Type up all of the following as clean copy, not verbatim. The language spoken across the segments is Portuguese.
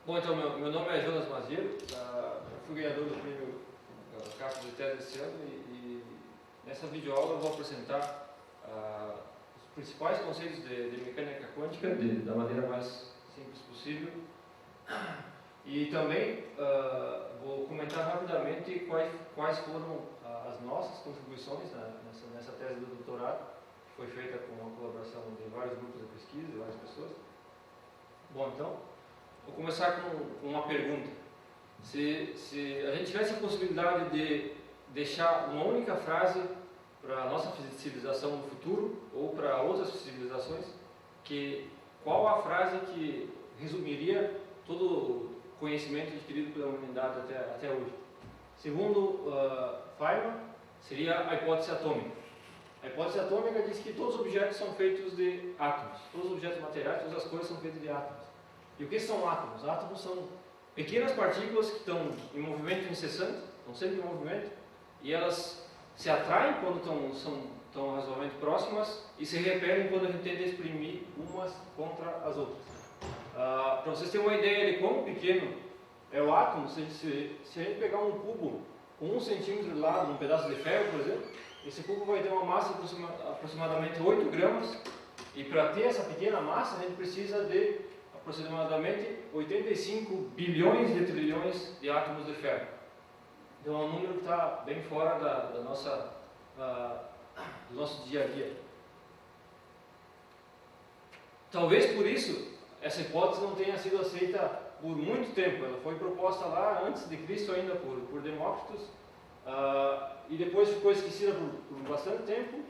Bom, então, meu nome é Jonas Maziero, eu fui ganhador do prêmio Café de Tese esse ano e nessa videoaula eu vou apresentar os principais conceitos de mecânica quântica da maneira mais simples possível e também vou comentar rapidamente quais foram as nossas contribuições nessa tese do doutorado, que foi feita com a colaboração de vários grupos de pesquisa, de várias pessoas. Bom, então, vou começar com uma pergunta. Se a gente tivesse a possibilidade de deixar uma única frase para a nossa civilização no futuro, ou para outras civilizações, qual a frase que resumiria todo o conhecimento adquirido pela humanidade até hoje? Segundo Feynman, seria a hipótese atômica. A hipótese atômica diz que todos os objetos são feitos de átomos. Todos os objetos materiais, todas as coisas são feitas de átomos. E o que são átomos? Átomos são pequenas partículas que estão em movimento incessante, estão sempre em movimento, e elas se atraem quando estão razoavelmente próximas e se repelem quando a gente tenta exprimir umas contra as outras. Para vocês terem uma ideia de quão pequeno é o átomo, se a gente pegar um cubo com 1 centímetro de lado, um pedaço de ferro, por exemplo, esse cubo vai ter uma massa de aproximadamente 8 gramas, e para ter essa pequena massa a gente precisa de aproximadamente 85 bilhões de trilhões de átomos de ferro. Então é um número que está bem fora do nosso dia a dia. Talvez por isso essa hipótese não tenha sido aceita por muito tempo. Ela foi proposta lá antes de Cristo ainda por Demócritos, e depois ficou esquecida por bastante tempo.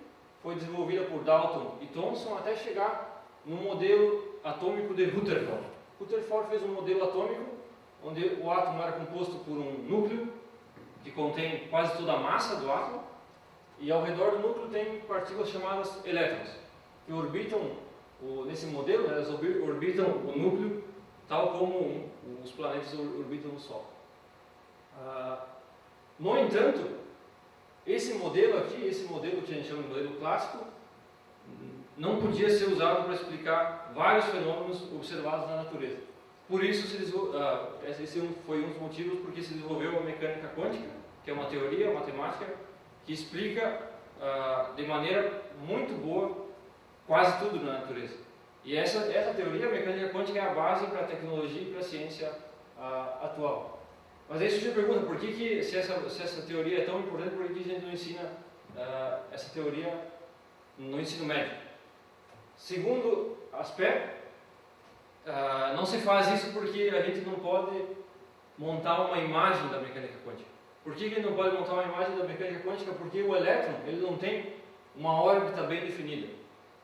Foi desenvolvida por Dalton e Thomson até chegar no modelo atômico de Rutherford. Rutherford fez um modelo atômico onde o átomo era composto por um núcleo que contém quase toda a massa do átomo, e ao redor do núcleo tem partículas chamadas elétrons, que orbitam, nesse modelo, elas orbitam o núcleo tal como os planetas orbitam o Sol. No entanto, esse modelo aqui, esse modelo que a gente chama de modelo clássico, não podia ser usado para explicar vários fenômenos observados na natureza. Por isso, esse foi um dos motivos porque se desenvolveu a mecânica quântica, que é uma teoria matemática que explica de maneira muito boa quase tudo na natureza. E essa teoria, a mecânica quântica, é a base para a tecnologia e para a ciência atual. Mas aí surge a pergunta, por que se essa teoria é tão importante, por que a gente não ensina essa teoria no ensino médio? Segundo aspecto, não se faz isso porque a gente não pode montar uma imagem da mecânica quântica. Por que a gente não pode montar uma imagem da mecânica quântica? Porque o elétron ele não tem uma órbita bem definida.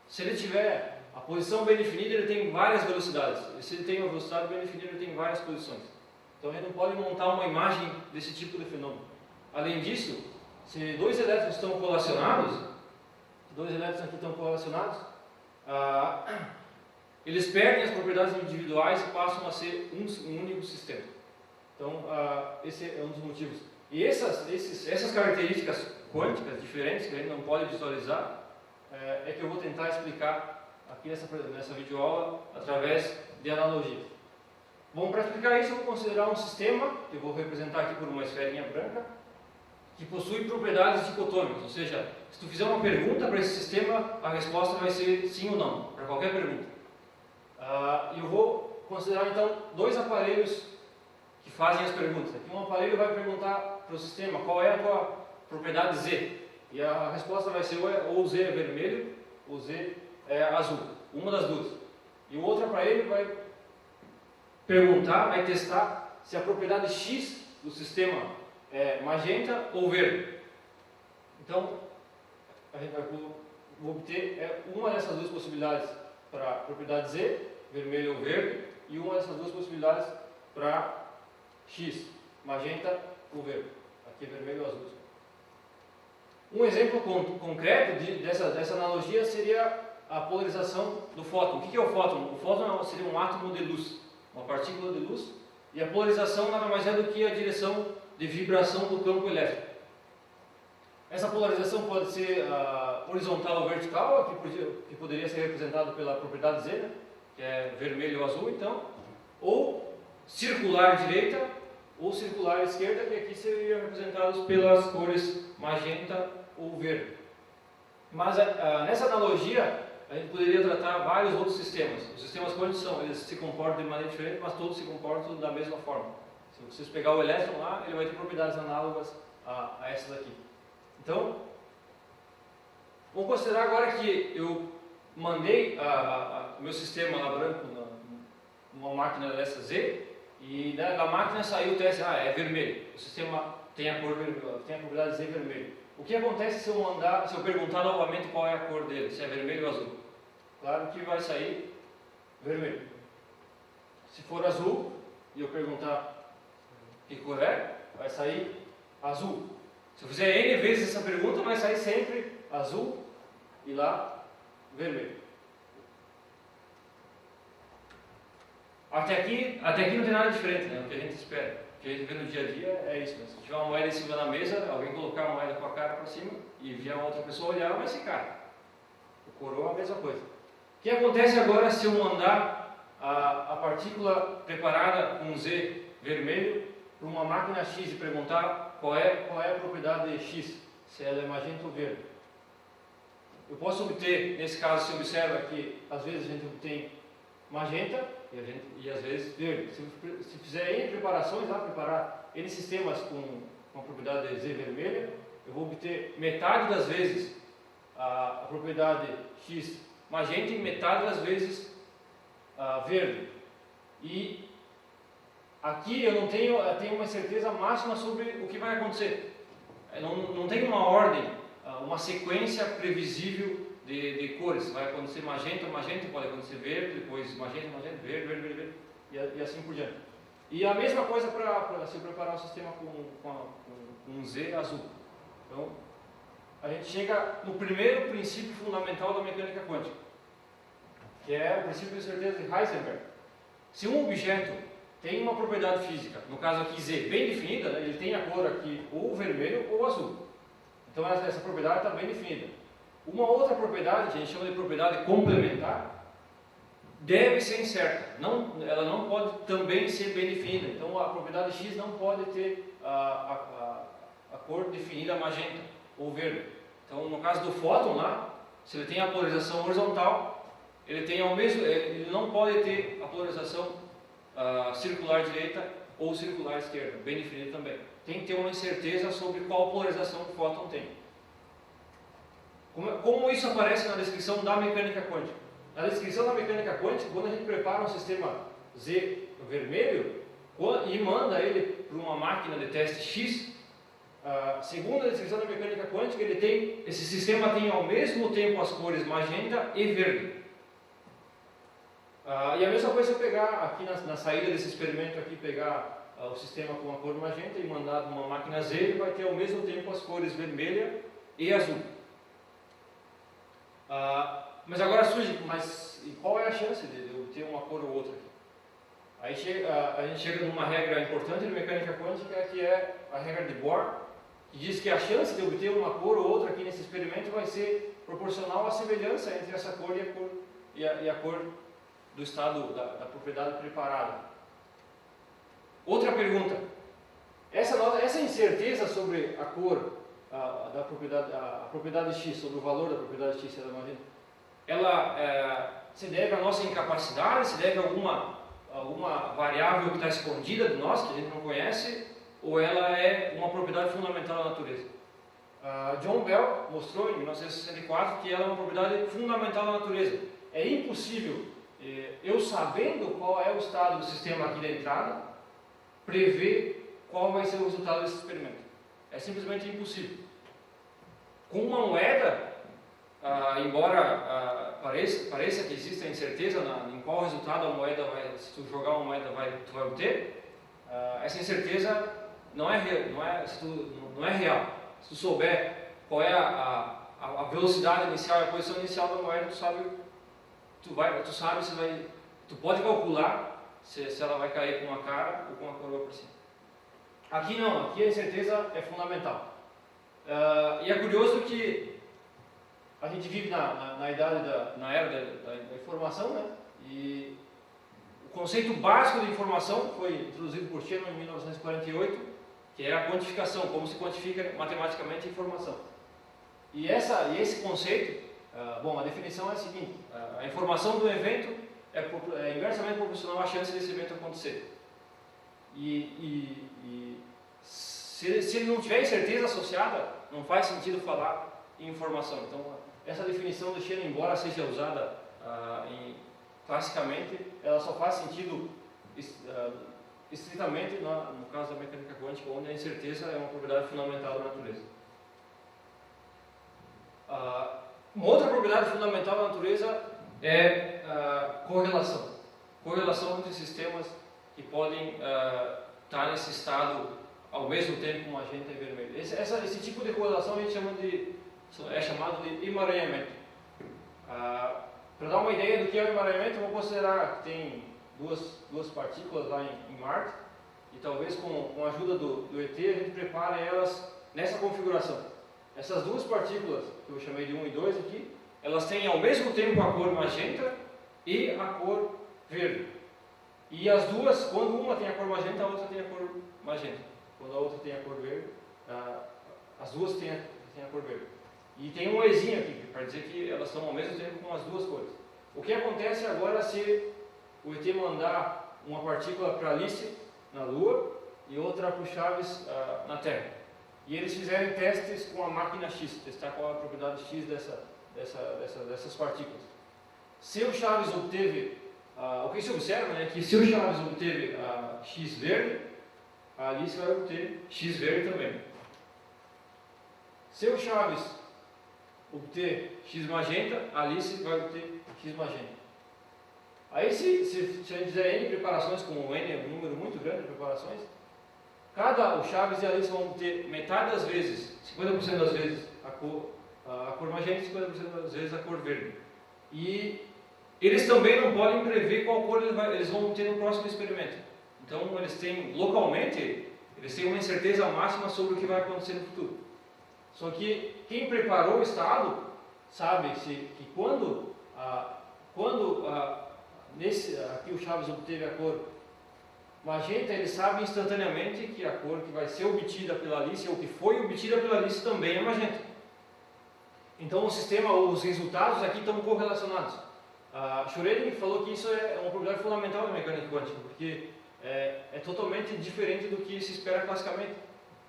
Se ele tiver a posição bem definida, ele tem várias velocidades. E se ele tem uma velocidade bem definida, ele tem várias posições. Então a gente não pode montar uma imagem desse tipo de fenômeno. Além disso, se dois elétrons estão colacionados, eles perdem as propriedades individuais e passam a ser um único sistema. Então, esse é um dos motivos. E essas características quânticas diferentes que a gente não pode visualizar, é que eu vou tentar explicar aqui nessa videoaula através de analogias. Bom, para explicar isso, eu vou considerar um sistema, que eu vou representar aqui por uma esferinha branca, que possui propriedades dicotômicas, ou seja, se tu fizer uma pergunta para esse sistema, a resposta vai ser sim ou não, para qualquer pergunta. E eu vou considerar então dois aparelhos que fazem as perguntas. Aqui um aparelho vai perguntar para o sistema qual é a tua propriedade Z, e a resposta vai ser ou Z é vermelho ou Z é azul, uma das duas. E o outro aparelho vai perguntar, vai testar se a propriedade X do sistema é magenta ou verde. Então, a gente vai obter uma dessas duas possibilidades para a propriedade Z, vermelho ou verde, e uma dessas duas possibilidades para X, magenta ou verde. Aqui é vermelho ou azul. Um exemplo concreto dessa analogia seria a polarização do fóton. O que é o fóton? O fóton seria um átomo de luz, uma partícula de luz, e a polarização nada mais é do que a direção de vibração do campo elétrico. Essa polarização pode ser horizontal ou vertical, que poderia ser representado pela propriedade Z, que é vermelho ou azul, então, ou circular direita ou circular esquerda, que aqui seriam representados pelas cores magenta ou verde. Mas nessa analogia, a gente poderia tratar vários outros sistemas. Os sistemas quânticos eles se comportam de maneira diferente, mas todos se comportam da mesma forma. Se vocês pegar o elétron lá, ele vai ter propriedades análogas a essas aqui. Então, vamos considerar agora que eu mandei o meu sistema lá branco numa máquina dessa Z, e da máquina saiu o teste, é vermelho. O sistema tem a cor vermelha, tem a propriedade Z vermelho. O que acontece se eu perguntar novamente qual é a cor dele, se é vermelho ou azul? Claro que vai sair vermelho. Se for azul e eu perguntar que cor é, vai sair azul. Se eu fizer N vezes essa pergunta, vai sair sempre azul e lá vermelho. Até aqui não tem nada diferente, né? O que a gente espera. O que a gente vê no dia a dia é isso. Né? Se tiver uma moeda em cima da mesa, alguém colocar a moeda com a cara para cima e vier uma outra pessoa olhar, vai ser cara. O coroa é a mesma coisa. O que acontece agora se eu mandar a partícula preparada com Z vermelho para uma máquina X e perguntar qual é a propriedade X, se ela é magenta ou verde? Eu posso obter, nesse caso, se observa que às vezes a gente obtém magenta e às vezes verde. Se fizer N preparações, preparar N sistemas com a propriedade Z vermelha, eu vou obter metade das vezes a propriedade X magenta e metade das vezes verde. E aqui eu tenho uma certeza máxima sobre o que vai acontecer. Não tem uma ordem, uma sequência previsível de cores. Vai acontecer magenta, pode acontecer verde, depois magenta, verde, e assim por diante. E a mesma coisa para se preparar um sistema com Z azul. Então, a gente chega no primeiro princípio fundamental da mecânica quântica, que é o princípio de certeza de Heisenberg. Se um objeto tem uma propriedade física, no caso aqui Z, bem definida, né, ele tem a cor aqui ou vermelho ou azul. Então essa propriedade está bem definida. Uma outra propriedade, que a gente chama de propriedade complementar, deve ser incerta. Ela não pode também ser bem definida. Então a propriedade X não pode ter a cor definida magenta ou verde. Então no caso do fóton lá, se ele tem a polarização horizontal, ele não pode ter a polarização circular direita ou circular esquerda, bem definida também. Tem que ter uma incerteza sobre qual polarização o fóton tem. Como isso aparece na descrição da mecânica quântica? Na descrição da mecânica quântica, quando a gente prepara um sistema Z vermelho e manda ele para uma máquina de teste X, segundo a descrição da mecânica quântica, esse sistema tem ao mesmo tempo as cores magenta e verde. E a mesma coisa se eu pegar aqui na saída desse experimento aqui, pegar o sistema com a cor magenta e mandar para uma máquina Z, ele vai ter ao mesmo tempo as cores vermelha e azul. Mas agora surge, e qual é a chance de eu ter uma cor ou outra aqui? Aí a gente chega numa regra importante de mecânica quântica, que é a regra de Bohr, que diz que a chance de obter uma cor ou outra aqui nesse experimento vai ser proporcional à semelhança entre essa cor e a cor do estado da propriedade preparada. Outra pergunta: essa incerteza sobre a cor da propriedade, a propriedade X, sobre o valor da propriedade X, ela se deve à nossa incapacidade, se deve a alguma variável que está escondida de nós, que a gente não conhece, ou ela é uma propriedade fundamental da natureza? John Bell mostrou em 1964 que ela é uma propriedade fundamental da natureza. É impossível, eu sabendo qual é o estado do sistema aqui da entrada, prever qual vai ser o resultado desse experimento. É simplesmente impossível. Com uma moeda, embora pareça que exista incerteza em qual resultado a moeda vai, se tu jogar uma moeda, tu vai obter, essa incerteza não é real. Se tu souber qual é a velocidade inicial e a posição inicial da moeda, tu pode calcular se ela vai cair com uma cara ou com uma coroa por cima. Aqui não, aqui a incerteza é fundamental. E é curioso que a gente vive na era da informação, né? E o conceito básico de informação foi introduzido por Shannon em 1948, que é a quantificação, como se quantifica matematicamente a informação. E esse conceito, bom, a definição é a seguinte: a informação do evento é inversamente proporcional à chance desse evento acontecer. Se ele não tiver incerteza associada, não faz sentido falar em informação. Então, essa definição do Shannon, embora seja usada classicamente, ela só faz sentido estritamente no caso da mecânica quântica, onde a incerteza é uma propriedade fundamental da natureza. Uma outra propriedade fundamental da natureza é a correlação. Correlação entre sistemas que podem estar nesse estado ao mesmo tempo com magenta e vermelho. Esse tipo de correlação a gente é chamado de emaranhamento. Para dar uma ideia do que é o emaranhamento, eu vou considerar que tem duas partículas lá em Marte, e talvez com a ajuda do ET a gente prepare elas nessa configuração. Essas duas partículas, que eu chamei de 1 e 2 aqui, elas têm ao mesmo tempo a cor magenta e a cor verde. E as duas, quando uma tem a cor magenta, a outra tem a cor magenta. Quando a outra tem a cor verde, as duas têm a cor verde. E tem um ezinho aqui, para dizer que elas estão ao mesmo tempo com as duas cores. O que acontece agora se o ET mandar uma partícula para Alice, na Lua, e outra para o Chaves, na Terra? E eles fizerem testes com a máquina X, testar qual é a propriedade X dessas partículas. Se o Chaves obteve, o que se observa é que se o Chaves obteve X verde, a Alice vai obter X verde também. Se o Chaves obter X magenta, a Alice vai obter X magenta. Aí se a gente fizer N preparações, como N é um número muito grande de preparações, o Chaves e a Alice vão obter metade das vezes, 50% das vezes a cor magenta e 50% das vezes a cor verde. E eles também não podem prever qual cor eles vão obter no próximo experimento. Então eles têm, localmente, eles têm uma incerteza máxima sobre o que vai acontecer no futuro. Só que quem preparou o estado sabe que quando aqui o Chaves obteve a cor magenta, ele sabe instantaneamente que a cor que vai ser obtida pela Alice, ou que foi obtida pela Alice, também é magenta. Então o sistema, os resultados aqui estão correlacionados. Schrödinger falou que isso é uma propriedade fundamental da mecânica quântica, porque é totalmente diferente do que se espera classicamente.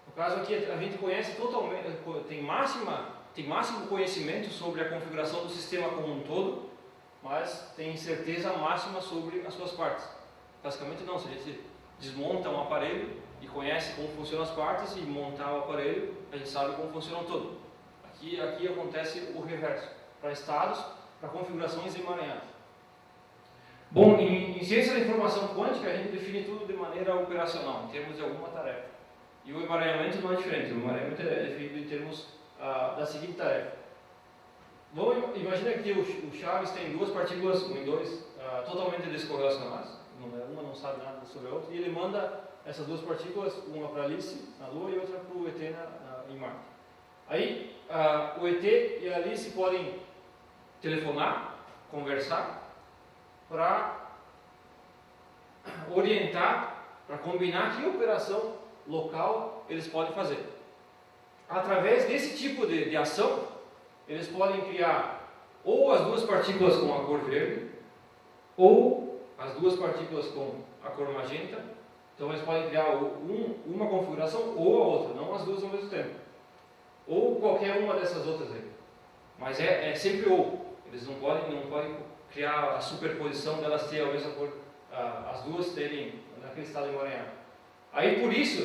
No caso aqui, a gente conhece totalmente, tem máximo conhecimento sobre a configuração do sistema como um todo, mas tem certeza máxima sobre as suas partes. Basicamente não, se a gente desmonta um aparelho e conhece como funcionam as partes e montar o aparelho, a gente sabe como funciona o todo. Aqui acontece o reverso, para estados, para configurações emaranhadas. Bom, em ciência da informação quântica, a gente define tudo de maneira operacional, em termos de alguma tarefa. E o emaranhamento não é diferente, o emaranhamento é definido em termos da seguinte tarefa. Imagina que o Chaves tem duas partículas, 1 e 2, totalmente descorrelacionadas. Uma não sabe nada sobre a outra, e ele manda essas duas partículas, uma para Alice na Lua e outra para o ET em Marte. Aí o ET e a Alice podem telefonar, conversar, para orientar, para combinar que operação local eles podem fazer. Através desse tipo de ação, eles podem criar ou as duas partículas com a cor verde, ou as duas partículas com a cor magenta. Então eles podem criar uma configuração ou a outra, não as duas ao mesmo tempo. Ou qualquer uma dessas outras aí. Mas é sempre ou. Eles não podem criar a superposição delas terem a mesma cor, as duas terem naquele estado emaranhado. Aí por isso,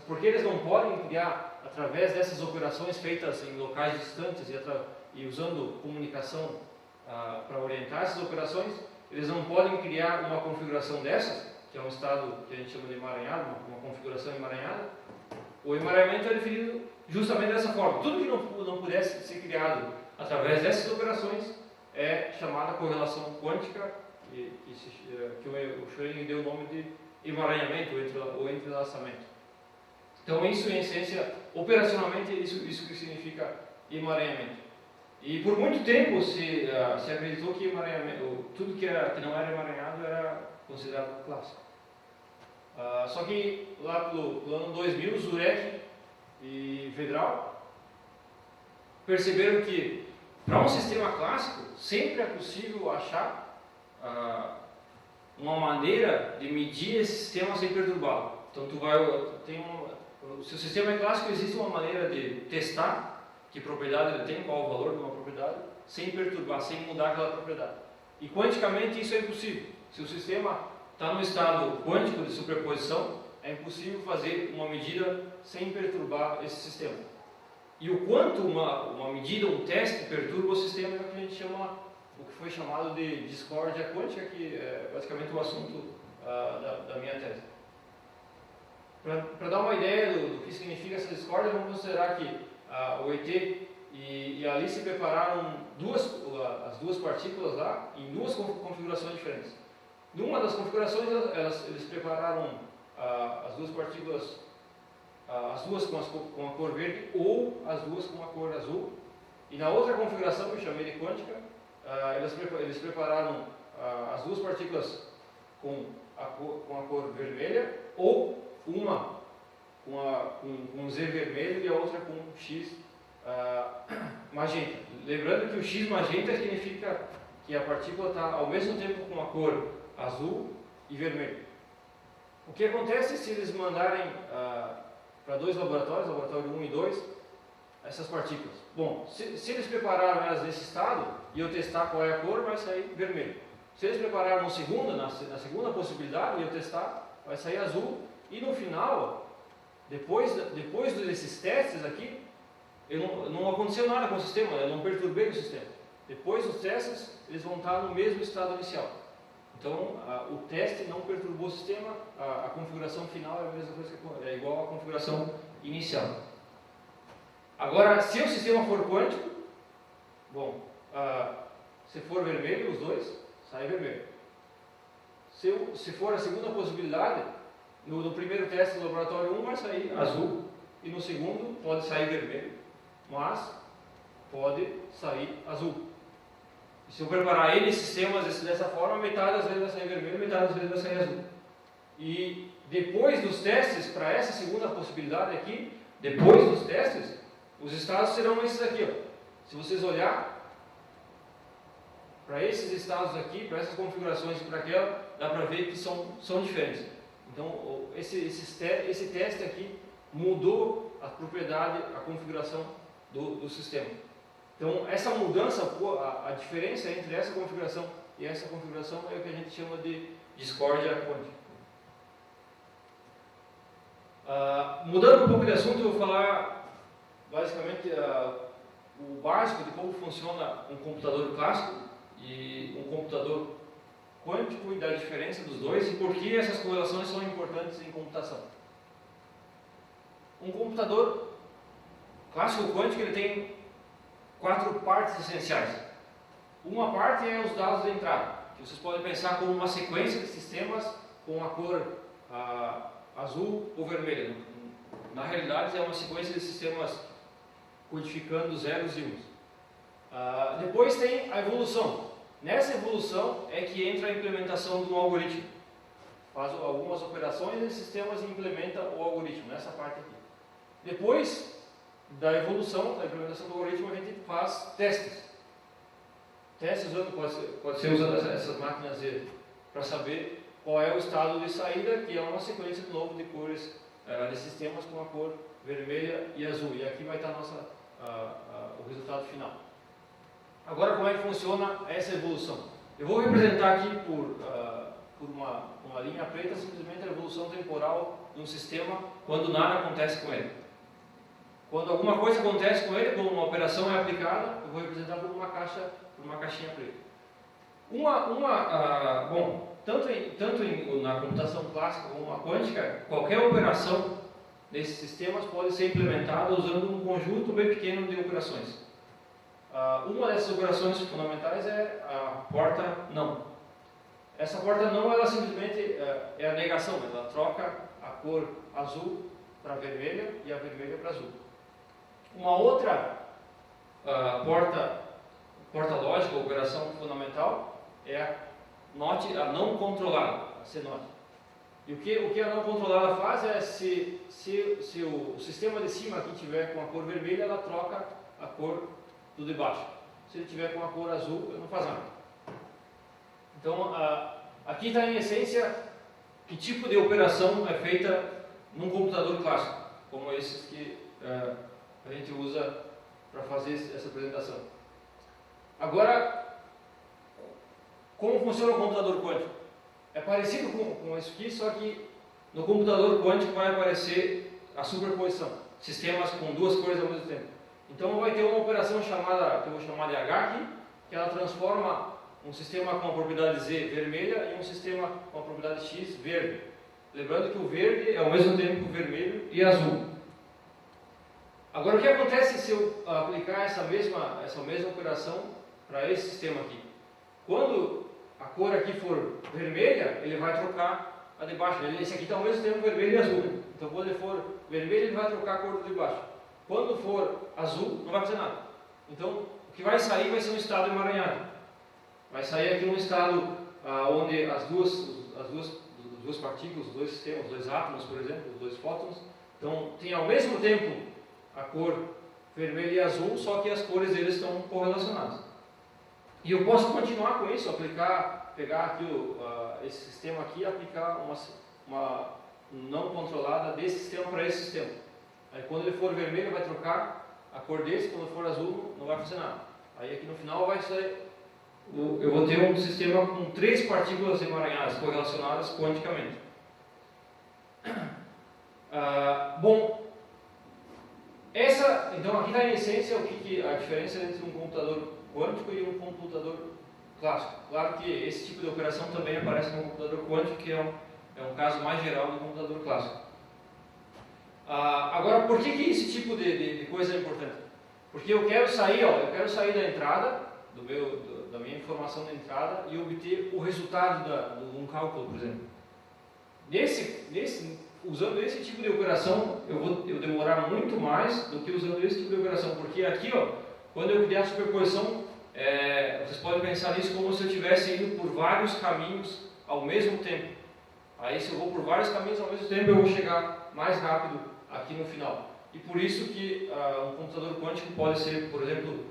porque eles não podem criar através dessas operações feitas em locais distantes e usando comunicação para orientar essas operações, eles não podem criar uma configuração dessas, que é um estado que a gente chama de emaranhado, uma configuração emaranhada. O emaranhamento é definido justamente dessa forma. Tudo que não pudesse ser criado através dessas operações é chamada correlação quântica, que o Schrödinger deu o nome de emaranhamento ou entrelaçamento. Então isso, em essência, operacionalmente, isso que significa emaranhamento. E por muito tempo se acreditou que tudo que não era emaranhado era considerado clássico. Só que lá pelo ano 2000, Zurek e Vedral perceberam que para um sistema clássico sempre é possível achar uma maneira de medir esse sistema sem perturbá-lo. Então se o sistema é clássico, existe uma maneira de testar que propriedade ele tem, qual o valor de uma propriedade, sem perturbar, sem mudar aquela propriedade. E quanticamente isso é impossível. Se o sistema está no estado quântico de superposição, é impossível fazer uma medida sem perturbar esse sistema. E o quanto uma medida, um teste perturba o sistema é o que a gente chama, o que foi chamado de discórdia quântica, que é basicamente o assunto da minha tese. Para dar uma ideia do que significa essa discórdia, vamos considerar que o ET e a Alice prepararam as duas partículas lá em duas configurações diferentes. Numa das configurações, eles prepararam as duas partículas, as duas com a cor verde ou as duas com a cor azul. E na outra configuração, que eu chamei de quântica, eles prepararam as duas partículas com a cor vermelha, ou uma com Z vermelho e a outra com X magenta. Lembrando que o X magenta significa que a partícula está ao mesmo tempo com a cor azul e vermelho. O que acontece se eles mandarem para dois laboratórios, laboratório 1 e 2, essas partículas? Bom, se eles prepararam elas nesse estado e eu testar qual é a cor, vai sair vermelho. Se eles prepararam no segundo, na segunda possibilidade e eu testar, vai sair azul. E no final, depois desses testes aqui, não aconteceu nada com o sistema, eu não perturbei o sistema. Depois dos testes, eles vão estar no mesmo estado inicial. Então, o teste não perturbou o sistema, a configuração final é a mesma coisa, é igual à configuração inicial. Agora, se o sistema for quântico, bom, se for vermelho, os dois, sai vermelho. Se for a segunda possibilidade, no primeiro teste do laboratório 1 vai sair azul, e no segundo pode sair vermelho, mas pode sair azul. E se eu preparar N sistemas dessa forma, metade das vezes vai sair vermelho, metade das vezes vai sair azul. E depois dos testes, para essa segunda possibilidade aqui, depois dos testes, os estados serão esses aqui. Ó. Se vocês olhar para esses estados aqui, para essas configurações e para aquela, dá para ver que são diferentes. Então, esse teste aqui mudou a propriedade, a configuração do sistema. Então, essa mudança, a diferença entre essa configuração e essa configuração é o que a gente chama de discórdia quântica. Mudando um pouco de assunto, eu vou falar basicamente o básico de como funciona um computador clássico e um computador quântico e da diferença dos dois e por que essas correlações são importantes em computação. Um computador clássico quântico ele tem 4 partes essenciais. Uma parte é os dados de entrada, que vocês podem pensar como uma sequência de sistemas com a cor azul ou vermelha. Na realidade, é uma sequência de sistemas codificando zeros e uns. Depois tem a evolução. Nessa evolução é que entra a implementação de um algoritmo. Faz algumas operações em sistemas e implementa o algoritmo, nessa parte aqui. Depois da evolução, da implementação do algoritmo, a gente faz testes. Testes pode ser usando essas máquinas para saber qual é o estado de saída, que é uma sequência de novo de cores de sistemas com a cor vermelha e azul. E aqui vai estar o resultado final. Agora, como é que funciona essa evolução? Eu vou representar aqui por uma linha preta simplesmente a evolução temporal de um sistema quando nada acontece com ele. Quando alguma coisa acontece com ele, quando uma operação é aplicada, eu vou representar por uma caixinha preta. Bom, tanto na computação clássica como na quântica, qualquer operação desses sistemas pode ser implementada usando um conjunto bem pequeno de operações. Uma dessas operações fundamentais é a porta não. Essa porta não, ela simplesmente é a negação, ela troca a cor azul para vermelha e a vermelha para azul. Uma outra porta lógica, operação fundamental, é note a não controlada, a C-note. E o que a não controlada faz é, se o sistema de cima aqui tiver com a cor vermelha, ela troca a cor do de baixo. Se ele tiver com a cor azul, ele não faz nada. Então, aqui está em essência que tipo de operação é feita num computador clássico, como esses que a gente usa para fazer essa apresentação. Agora, como funciona o computador quântico? É parecido com isso aqui, só que no computador quântico vai aparecer a superposição, sistemas com duas cores ao mesmo tempo. Então vai ter uma operação chamada, que eu vou chamar de H aqui, que ela transforma um sistema com a propriedade Z vermelha em um sistema com a propriedade X verde. Lembrando que o verde é ao mesmo tempo vermelho e azul. Agora, o que acontece se eu aplicar essa mesma operação para esse sistema aqui? Quando a cor aqui for vermelha, ele vai trocar a de baixo. Esse aqui está ao mesmo tempo vermelho e azul. Então, quando ele for vermelho, ele vai trocar a cor do de baixo. Quando for azul, não vai fazer nada. Então, o que vai sair vai ser um estado emaranhado. Vai sair aqui um estado onde as duas partículas, os dois sistemas, os dois átomos, por exemplo, os dois fótons, então tem ao mesmo tempo a cor vermelho e azul, só que as cores deles estão correlacionadas. E eu posso continuar com isso, pegar aqui esse sistema aqui e aplicar uma não controlada desse sistema para esse sistema. Aí quando ele for vermelho vai trocar a cor desse, quando for azul não vai fazer nada. Aí aqui no final vai sair, eu vou ter um sistema com 3 partículas emaranhadas correlacionadas quanticamente. Bom, então aqui está em essência a diferença entre um computador quântico e um computador clássico. Claro que esse tipo de operação também aparece no computador quântico, que é um caso mais geral do computador clássico. Agora, por que esse tipo de coisa é importante? Porque eu quero sair da entrada, da minha informação da entrada, e obter o resultado de um cálculo, por exemplo. Usando esse tipo de operação, eu vou demorar muito mais do que usando esse tipo de operação, porque aqui, quando eu criar a superposição, vocês podem pensar nisso como se eu estivesse indo por vários caminhos ao mesmo tempo. Aí, se eu vou por vários caminhos ao mesmo tempo, eu vou chegar mais rápido aqui no final. E por isso que um computador quântico pode ser, por exemplo,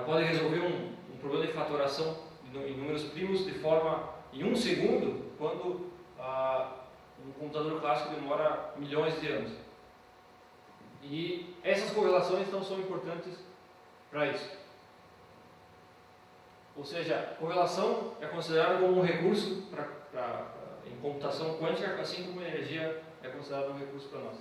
pode resolver um problema de fatoração em números primos em 1 segundo, quando um computador clássico demora milhões de anos. E essas correlações então são importantes para isso. Ou seja, correlação é considerada como um recurso em computação quântica, assim como a energia é considerada um recurso para nós.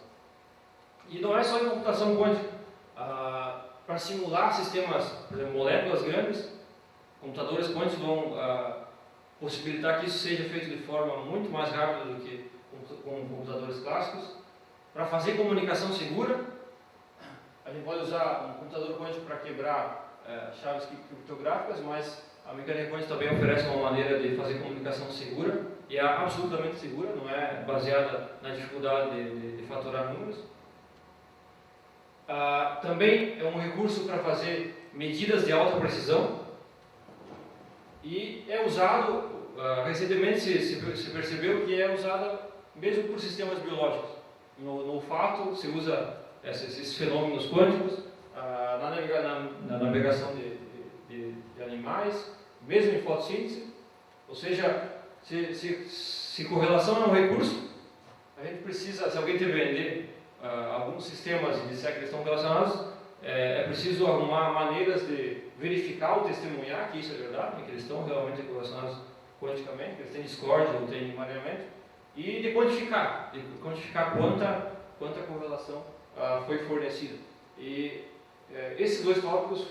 E não é só em computação quântica. Para simular sistemas, por exemplo, moléculas grandes, computadores quânticos vão possibilitar que isso seja feito de forma muito mais rápida do que com computadores clássicos. Para fazer comunicação segura, a gente pode usar um computador quântico para quebrar chaves criptográficas, mas a mecânica quântica também oferece uma maneira de fazer comunicação segura, e é absolutamente segura, não é baseada na dificuldade de fatorar números. Também é um recurso para fazer medidas de alta precisão, e é usado, recentemente se percebeu que é usada mesmo por sistemas biológicos. No olfato se usa esses fenômenos quânticos, na navegação de animais, mesmo em fotossíntese. Ou seja, se correlação é um recurso, a gente precisa, se alguém te vender alguns sistemas e disser que eles estão relacionados, é preciso arrumar maneiras de verificar ou testemunhar que isso é verdade, que eles estão realmente correlacionados quanticamente, que eles têm discórdia ou têm emaranhamento, e de quantificar quanta correlação foi fornecida. E esses 2 tópicos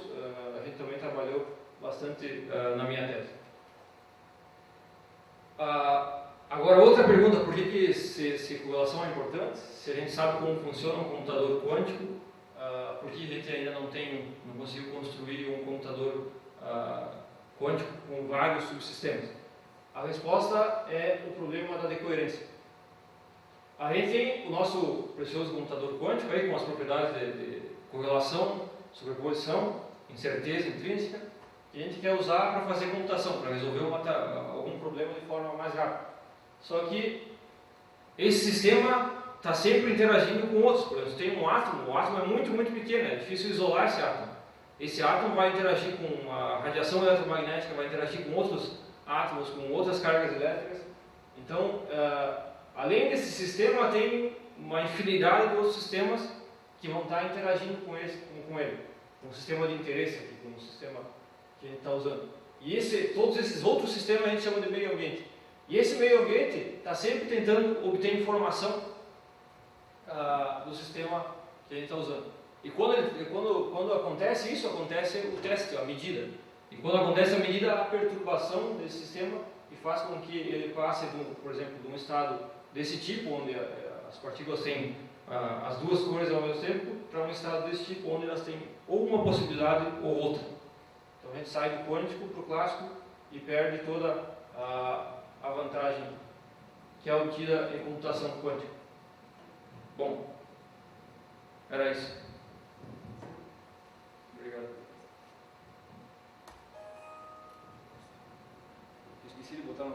a gente também trabalhou bastante na minha tese. Agora, outra pergunta: por que se correlação é importante? Se a gente sabe como funciona um computador quântico, por que a gente ainda não conseguiu construir um computador quântico com vários subsistemas? A resposta é o problema da decoerência. A gente tem o nosso precioso computador quântico aí, com as propriedades de correlação, superposição, incerteza intrínseca, que a gente quer usar para fazer computação, para resolver algum problema de forma mais rápida. Só que esse sistema está sempre interagindo com outros. Por exemplo, tem um átomo, o átomo é muito, muito pequeno, é difícil isolar esse átomo. Esse átomo vai interagir com a radiação eletromagnética, vai interagir com outros átomos, com outras cargas elétricas. Então, além desse sistema, tem uma infinidade de outros sistemas que vão estar interagindo com ele. Um sistema de interesse aqui, com um sistema que a gente está usando. E todos esses outros sistemas a gente chama de meio ambiente. E esse meio ambiente está sempre tentando obter informação do sistema que a gente está usando. E quando acontece isso, acontece o teste, a medida. E quando acontece a medida, há a perturbação desse sistema e faz com que ele passe, por exemplo, de um estado desse tipo, onde as partículas têm as duas cores ao mesmo tempo, para um estado desse tipo, onde elas têm ou uma possibilidade ou outra. Então a gente sai do quântico para o clássico e perde toda a vantagem que é obtida em computação quântica. Bom, era isso. Obrigado. Esqueci de botar